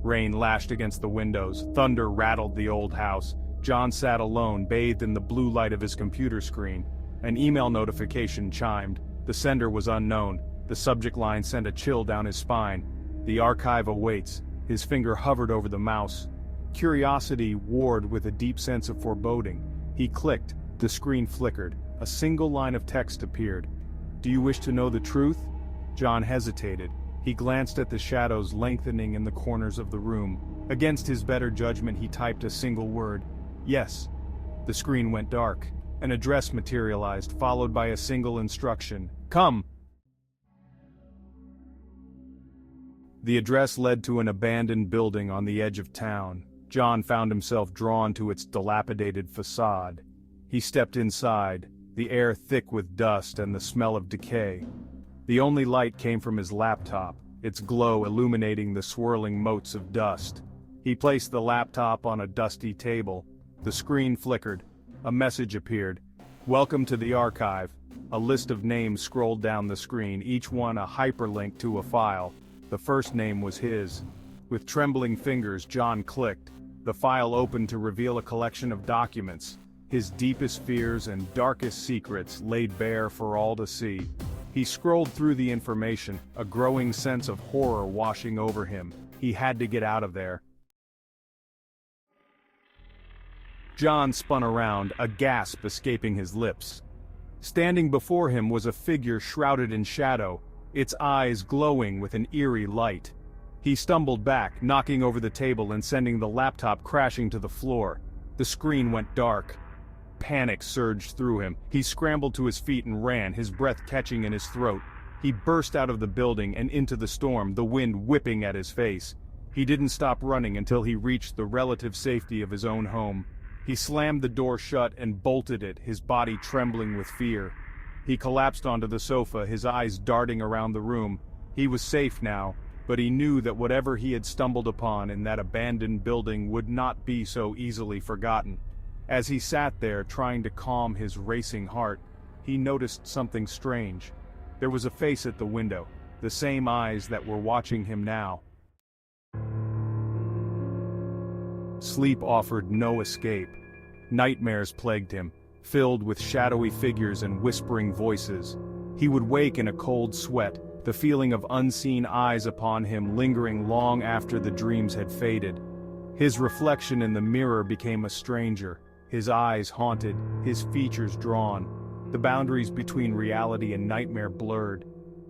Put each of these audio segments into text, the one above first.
Rain lashed against the windows, thunder rattled the old house. John sat alone, bathed in the blue light of his computer screen. An email notification chimed. The sender was unknown. The subject line sent a chill down his spine. The archive awaits. His finger hovered over the mouse. Curiosity warred with a deep sense of foreboding. He clicked. The screen flickered. A single line of text appeared. "Do you wish to know the truth?" John hesitated. He glanced at the shadows lengthening in the corners of the room. Against his better judgment, he typed a single word. "Yes." The screen went dark. An address materialized, followed by a single instruction. "Come!" The address led to an abandoned building on the edge of town. John found himself drawn to its dilapidated facade. He stepped inside, the air thick with dust and the smell of decay. The only light came from his laptop, its glow illuminating the swirling motes of dust. He placed the laptop on a dusty table. The screen flickered. A message appeared. "Welcome to the archive." A list of names scrolled down the screen, each one a hyperlink to a file. The first name was his. With trembling fingers, John clicked. The file opened to reveal a collection of documents. His deepest fears and darkest secrets laid bare for all to see. He scrolled through the information, a growing sense of horror washing over him. He had to get out of there. John spun around, a gasp escaping his lips. Standing before him was a figure shrouded in shadow, its eyes glowing with an eerie light. He stumbled back, knocking over the table and sending the laptop crashing to the floor. The screen went dark. Panic surged through him. He scrambled to his feet and ran, his breath catching in his throat. He burst out of the building and into the storm, the wind whipping at his face. He didn't stop running until he reached the relative safety of his own home. He slammed the door shut and bolted it, his body trembling with fear. He collapsed onto the sofa, his eyes darting around the room. He was safe now, but he knew that whatever he had stumbled upon in that abandoned building would not be so easily forgotten. As he sat there trying to calm his racing heart, he noticed something strange. There was a face at the window, the same eyes that were watching him now. Sleep offered no escape. Nightmares plagued him, filled with shadowy figures and whispering voices. He would wake in a cold sweat, the feeling of unseen eyes upon him lingering long after the dreams had faded. His reflection in the mirror became a stranger, his eyes haunted, his features drawn. The boundaries between reality and nightmare blurred.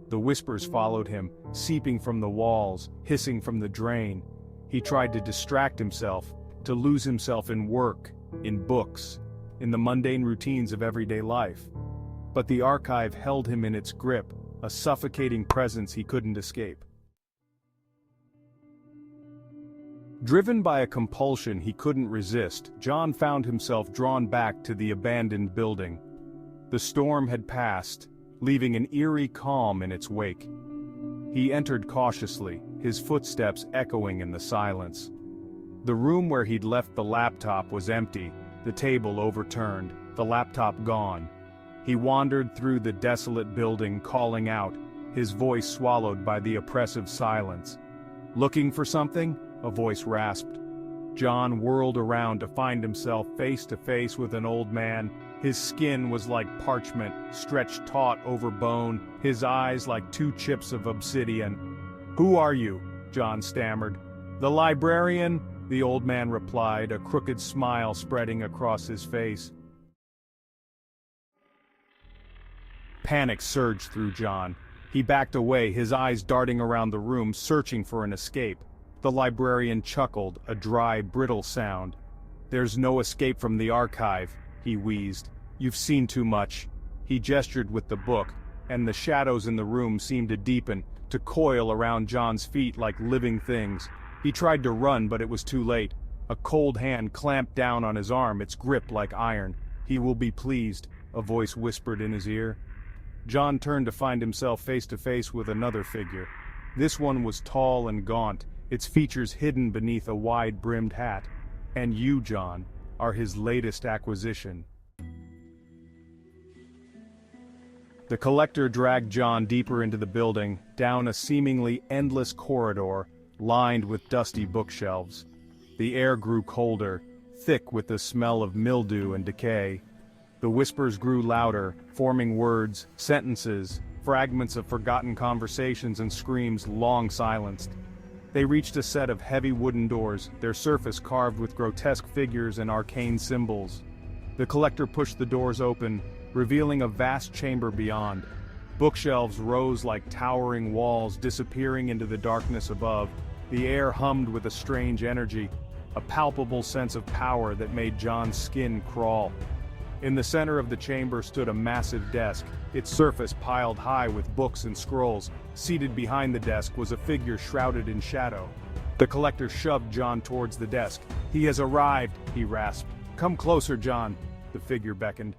The whispers followed him, seeping from the walls, hissing from the drain. He tried to distract himself, to lose himself in work, in books, in the mundane routines of everyday life. But the archive held him in its grip, a suffocating presence he couldn't escape. Driven by a compulsion he couldn't resist, John found himself drawn back to the abandoned building. The storm had passed, leaving an eerie calm in its wake. He entered cautiously, his footsteps echoing in the silence. The room where he'd left the laptop was empty, the table overturned, the laptop gone. He wandered through the desolate building, calling out, his voice swallowed by the oppressive silence. "Looking for something?" a voice rasped. John whirled around to find himself face to face with an old man. His skin was like parchment, stretched taut over bone, his eyes like two chips of obsidian. "Who are you?" John stammered. "The librarian," the old man replied, a crooked smile spreading across his face. Panic surged through John. He backed away, his eyes darting around the room, searching for an escape. The librarian chuckled, a dry, brittle sound. "There's no escape from the archive," he wheezed. "You've seen too much." He gestured with the book, and the shadows in the room seemed to deepen, to coil around John's feet like living things. He tried to run, but it was too late. A cold hand clamped down on his arm, its grip like iron. "He will be pleased," a voice whispered in his ear. John turned to find himself face to face with another figure. This one was tall and gaunt, its features hidden beneath a wide-brimmed hat. "And you, John, are his latest acquisition." The collector dragged John deeper into the building, down a seemingly endless corridor. lined with dusty bookshelves. The air grew colder, thick with the smell of mildew and decay. The whispers grew louder, forming words, sentences, fragments of forgotten conversations and screams long silenced. They reached a set of heavy wooden doors, their surface carved with grotesque figures and arcane symbols. The collector pushed the doors open, revealing a vast chamber beyond. Bookshelves rose like towering walls, disappearing into the darkness above. The air hummed with a strange energy, a palpable sense of power that made John's skin crawl. In the center of the chamber stood a massive desk, its surface piled high with books and scrolls. Seated behind the desk was a figure shrouded in shadow. The collector shoved John towards the desk. "He has arrived," he rasped. "Come closer, John," the figure beckoned.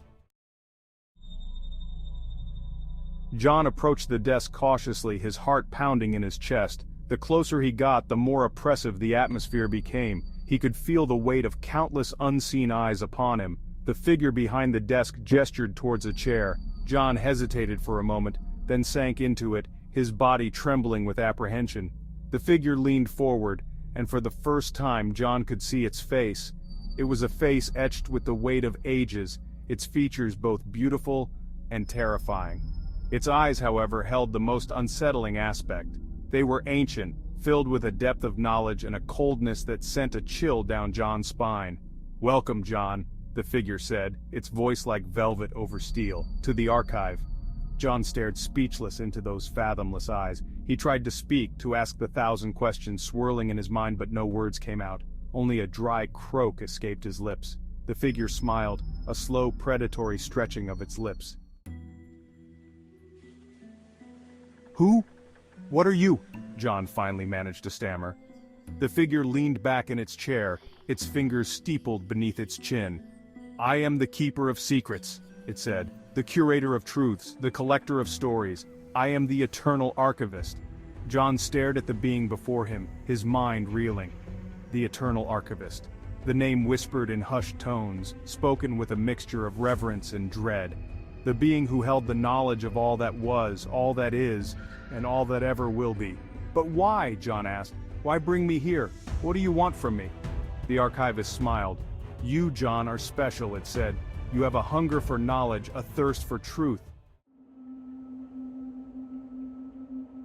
John approached the desk cautiously, his heart pounding in his chest. The closer he got, the more oppressive the atmosphere became. He could feel the weight of countless unseen eyes upon him. The figure behind the desk gestured towards a chair. John hesitated for a moment, then sank into it, his body trembling with apprehension. The figure leaned forward, and for the first time John could see its face. It was a face etched with the weight of ages, its features both beautiful and terrifying. Its eyes, however, held the most unsettling aspect. They were ancient, filled with a depth of knowledge and a coldness that sent a chill down John's spine. "Welcome, John," the figure said, its voice like velvet over steel, "to the archive." John stared speechless into those fathomless eyes. He tried to speak, to ask the thousand questions swirling in his mind, but no words came out. Only a dry croak escaped his lips. The figure smiled, a slow predatory stretching of its lips. "Who? What are you?" John finally managed to stammer. The figure leaned back in its chair, its fingers steepled beneath its chin. "I am the keeper of secrets," it said, "the curator of truths, the collector of stories. I am the Eternal Archivist." John stared at the being before him, his mind reeling. The Eternal Archivist. The name whispered in hushed tones, spoken with a mixture of reverence and dread. The being who held the knowledge of all that was, all that is, and all that ever will be. "But why?" John asked. "Why bring me here? What do you want from me?" The archivist smiled. "You, John, are special," it said. "You have a hunger for knowledge, a thirst for truth."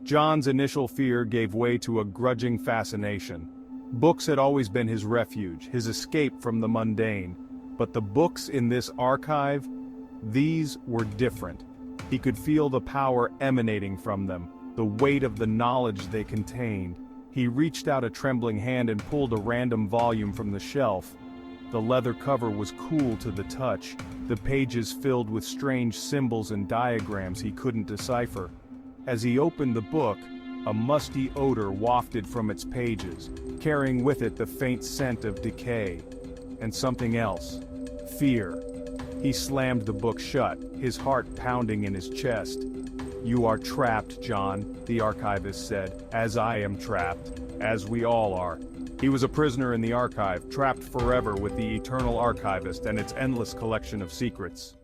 John's initial fear gave way to a grudging fascination. Books had always been his refuge, his escape from the mundane. But the books in this archive, these were different. He could feel the power emanating from them, the weight of the knowledge they contained. He reached out a trembling hand and pulled a random volume from the shelf. The leather cover was cool to the touch, the pages filled with strange symbols and diagrams he couldn't decipher. As he opened the book, a musty odor wafted from its pages, carrying with it the faint scent of decay. And something else. Fear. He slammed the book shut, his heart pounding in his chest. "You are trapped, John," the archivist said, "as I am trapped, as we all are." He was a prisoner in the archive, trapped forever with the Eternal Archivist and its endless collection of secrets.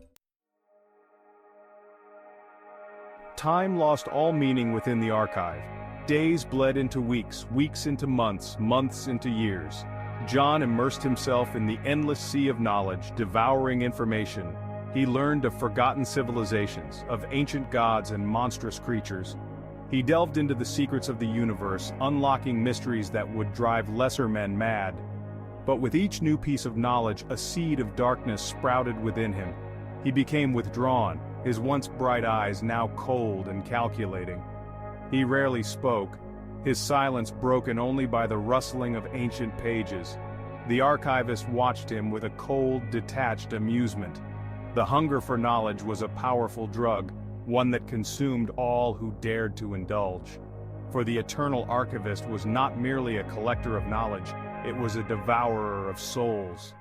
Time lost all meaning within the archive. Days bled into weeks, weeks into months, months into years. John immersed himself in the endless sea of knowledge, devouring information. He learned of forgotten civilizations, of ancient gods and monstrous creatures. He delved into the secrets of the universe, unlocking mysteries that would drive lesser men mad. But with each new piece of knowledge, a seed of darkness sprouted within him. He became withdrawn, his once bright eyes now cold and calculating. He rarely spoke, his silence broken only by the rustling of ancient pages. The archivist watched him with a cold, detached amusement. The hunger for knowledge was a powerful drug, one that consumed all who dared to indulge. For the Eternal Archivist was not merely a collector of knowledge, it was a devourer of souls.